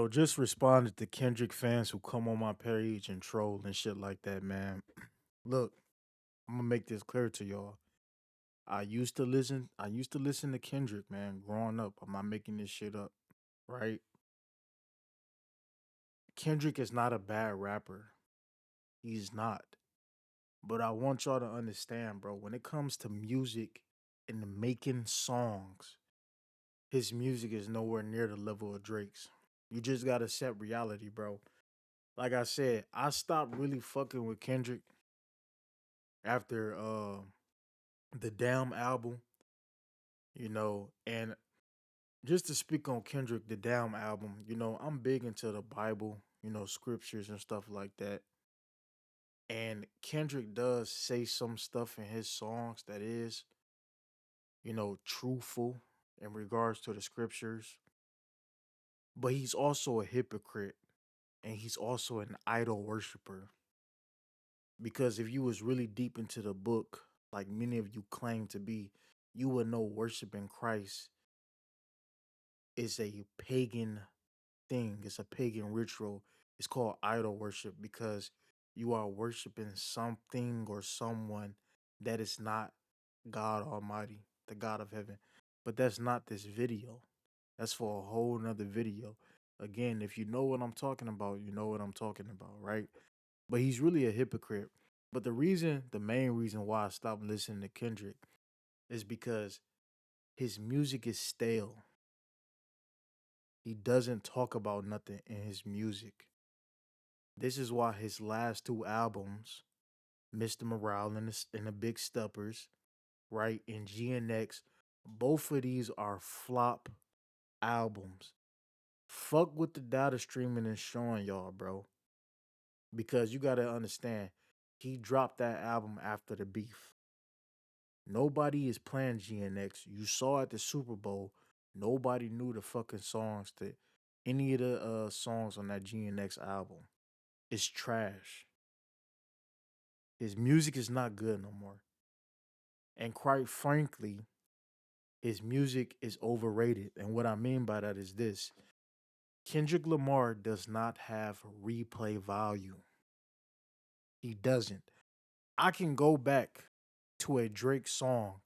Just responded to Kendrick fans who come on my page and troll and shit like that, man. Look, I'm gonna make this clear to y'all. I used to listen to Kendrick, man, growing up. I'm not making this shit up, right? Kendrick is not a bad rapper. He's not. But I want y'all to understand, bro, when it comes to music and making songs, his music is nowhere near the level of Drake's. You just gotta accept reality, bro. Like I said, I stopped really fucking with Kendrick after the Damn album, and just to speak on Kendrick, the Damn album, I'm big into the Bible, scriptures and stuff like that. And Kendrick does say some stuff in his songs that is, truthful in regards to the scriptures, but he's also a hypocrite and he's also an idol worshiper. Because if you was really deep into the book, like many of you claim to be, you would know worshiping Christ is a pagan thing. It's a pagan ritual. It's called idol worship because you are worshiping something or someone that is not God Almighty, the God of heaven. But that's not this video. That's for a whole nother video. Again, if you know what I'm talking about, you know what I'm talking about, right? But he's really a hypocrite. But the main reason why I stopped listening to Kendrick is because his music is stale. He doesn't talk about nothing in his music. This is why his last two albums, Mr. Morale and the Big Steppers, right, and GNX, both of these are flop albums. Fuck what the data streaming is showing y'all, bro. Because you gotta understand, he dropped that album after the beef. Nobody is playing GNX. You saw at the Super Bowl, nobody knew the fucking songs to any of the songs on that GNX album. It's trash. His music is not good no more. And quite frankly, his music is overrated. And what I mean by that is this: Kendrick Lamar does not have replay value. He doesn't. I can go back to a Drake song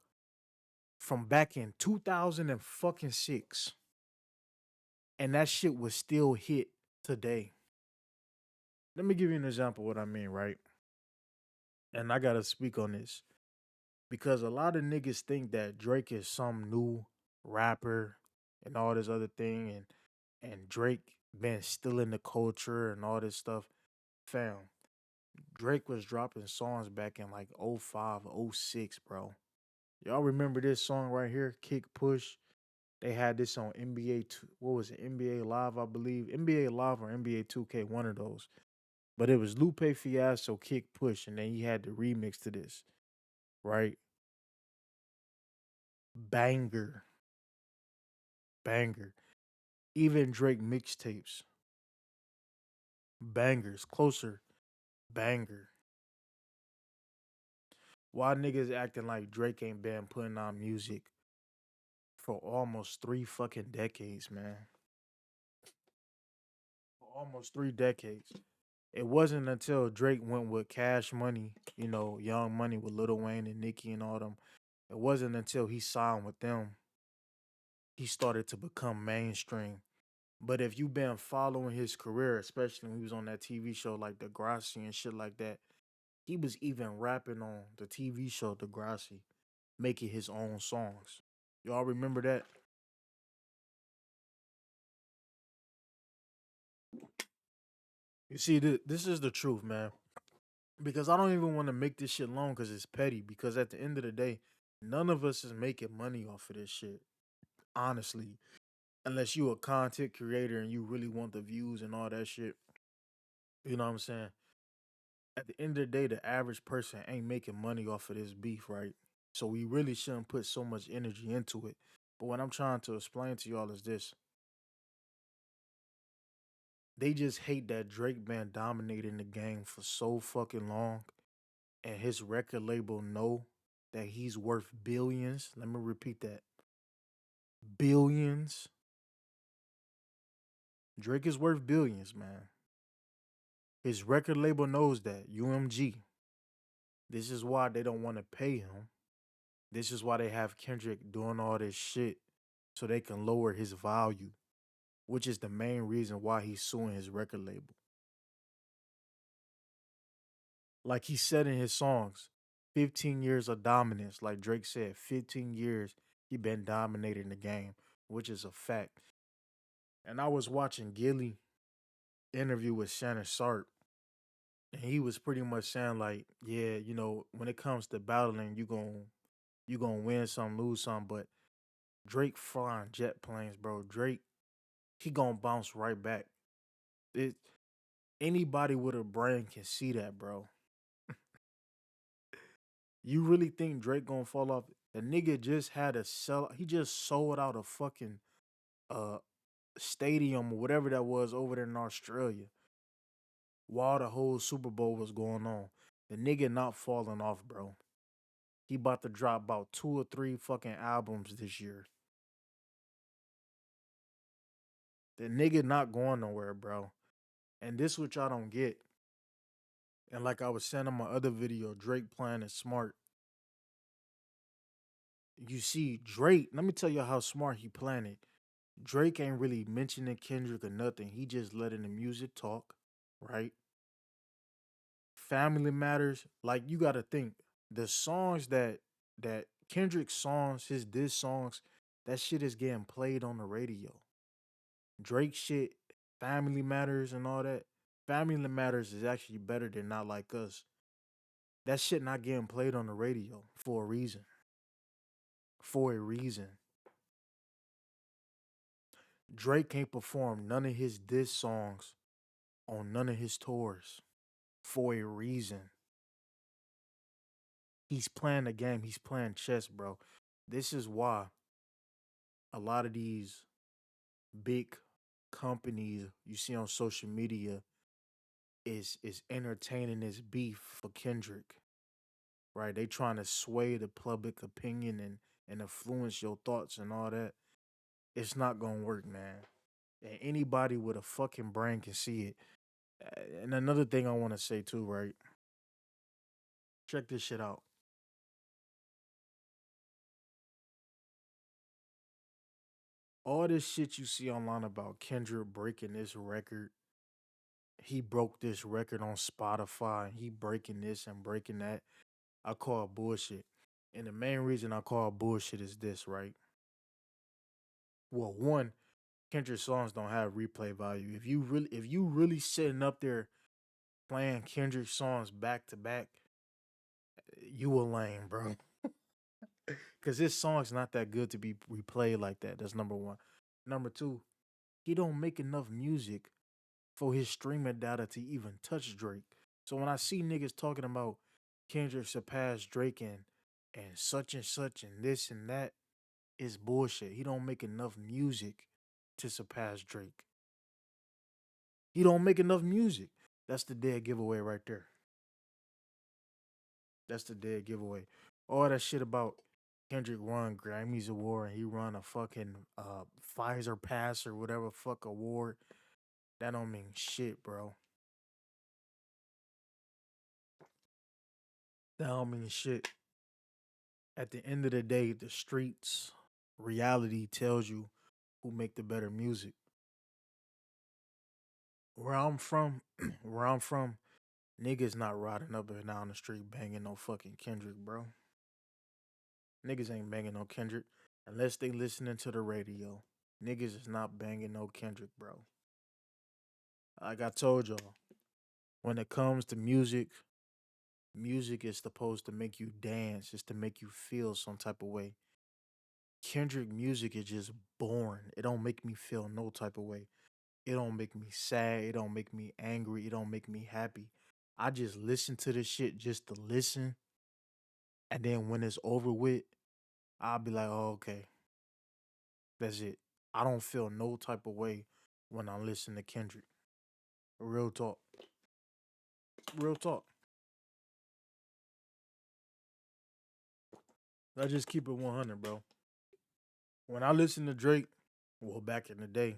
from back in 2006 and that shit was still hit today. Let me give you an example of what I mean, right? And I gotta speak on this because a lot of niggas think that Drake is some new rapper and all this other thing, and Drake been stealing the culture and all this stuff. Fam, Drake was dropping songs back in like '05, '06, bro. Y'all remember this song right here, Kick Push? They had this on NBA, what was it, NBA Live, I believe. NBA Live or NBA 2K, one of those. But it was Lupe Fiasco, Kick Push, and then he had the remix to this, right? Banger, banger. Even Drake mixtapes, bangers. Closer, banger. Why niggas acting like Drake ain't been putting out music for almost three fucking decades, man? For almost 3 decades. It wasn't until Drake went with Cash Money, Young Money with Lil Wayne and Nicki and all them. It wasn't until he signed with them he started to become mainstream. But if you've been following his career, especially when he was on that TV show like Degrassi and shit like that, he was even rapping on the TV show Degrassi, making his own songs. Y'all remember that? You see, this is the truth, man. Because I don't even want to make this shit long because it's petty. Because at the end of the day, none of us is making money off of this shit. Honestly, unless you a content creator and you really want the views and all that shit. You know what I'm saying? At the end of the day, the average person ain't making money off of this beef, right? So we really shouldn't put so much energy into it. But what I'm trying to explain to y'all is this: they just hate that Drake been dominating the game for so fucking long, and his record label know that he's worth billions. Let me repeat that: billions. Drake is worth billions, man. His record label knows that. UMG. This is why they don't want to pay him. This is why they have Kendrick doing all this shit so they can lower his value, which is the main reason why he's suing his record label. Like he said in his songs, 15 years of dominance. Like Drake said, 15 years he been dominating the game, which is a fact. And I was watching Gilly interview with Shannon Sharp, and he was pretty much saying like, yeah, when it comes to battling, you gonna win some, lose some, but Drake flying jet planes, bro. Drake, he gonna bounce right back. It Anybody with a brain can see that, bro. You really think Drake gonna fall off? The nigga just had a sell. He just sold out a fucking uh stadium or whatever that was over there in Australia while the whole Super Bowl was going on. The nigga not falling off, bro. He about to drop about 2 or 3 fucking albums this year. The nigga not going nowhere, bro. And this what y'all don't get. And like I was saying on my other video, Drake playing it smart. You see, Drake, let me tell you how smart he playing it. Drake ain't really mentioning Kendrick or nothing. He just letting the music talk, right? Family matters. Like you gotta think. The songs that Kendrick songs, his diss songs, that shit is getting played on the radio. Drake shit, Family Matters and all that. Family Matters is actually better than Not Like Us. That shit not getting played on the radio for a reason. For a reason. Drake can't perform none of his diss songs on none of his tours for a reason. He's playing the game. He's playing chess, bro. This is why a lot of these big companies you see on social media is entertaining this beef for Kendrick, right? They trying to sway the public opinion and influence your thoughts and all that. It's not gonna work, man. And anybody with a fucking brain can see it. And another thing I want to say too, right? Check this shit out. All this shit you see online about Kendrick breaking this record, he broke this record on Spotify, he breaking this and breaking that. I call bullshit. And the main reason I call bullshit is this, right? Well, one, Kendrick songs don't have replay value. If you really sitting up there playing Kendrick songs back to back, you a lame, bro. Cause his song's not that good to be replayed like that. That's number one. Number two, he don't make enough music for his streaming data to even touch Drake. So when I see niggas talking about Kendrick surpassed Drake and such and this and that, is bullshit. He don't make enough music to surpass Drake. He don't make enough music. That's the dead giveaway right there. That's the dead giveaway. All that shit about Kendrick won Grammys award and he run a fucking Pfizer pass or whatever fuck award. That don't mean shit, bro. That don't mean shit. At the end of the day, the streets reality tells you who make the better music. Where I'm from, where I'm from, niggas not riding up and down the street banging no fucking Kendrick, bro. Niggas ain't banging no Kendrick unless they listening to the radio. Niggas is not banging no Kendrick, bro. Like I told y'all, when it comes to music, music is supposed to make you dance, it's to make you feel some type of way. Kendrick music is just boring. It don't make me feel no type of way. It don't make me sad. It don't make me angry. It don't make me happy. I just listen to this shit just to listen. And then when it's over with, I'll be like, oh, okay, that's it. I don't feel no type of way when I listen to Kendrick. Real talk. Real talk. I just keep it 100, bro. When I listen to Drake, well, back in the day,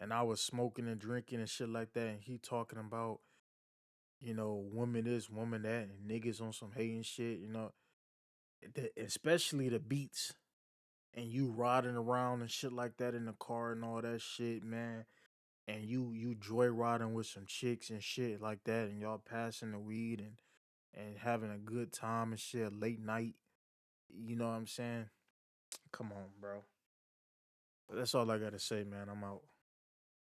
and I was smoking and drinking and shit like that, and he talking about, woman this, woman that, and niggas on some hating shit, especially the beats, and you riding around and shit like that in the car and all that shit, man. And you joyriding with some chicks and shit like that, and y'all passing the weed and having a good time and shit, late night. You know what I'm saying? Come on, bro. But that's all I gotta say, man. I'm out.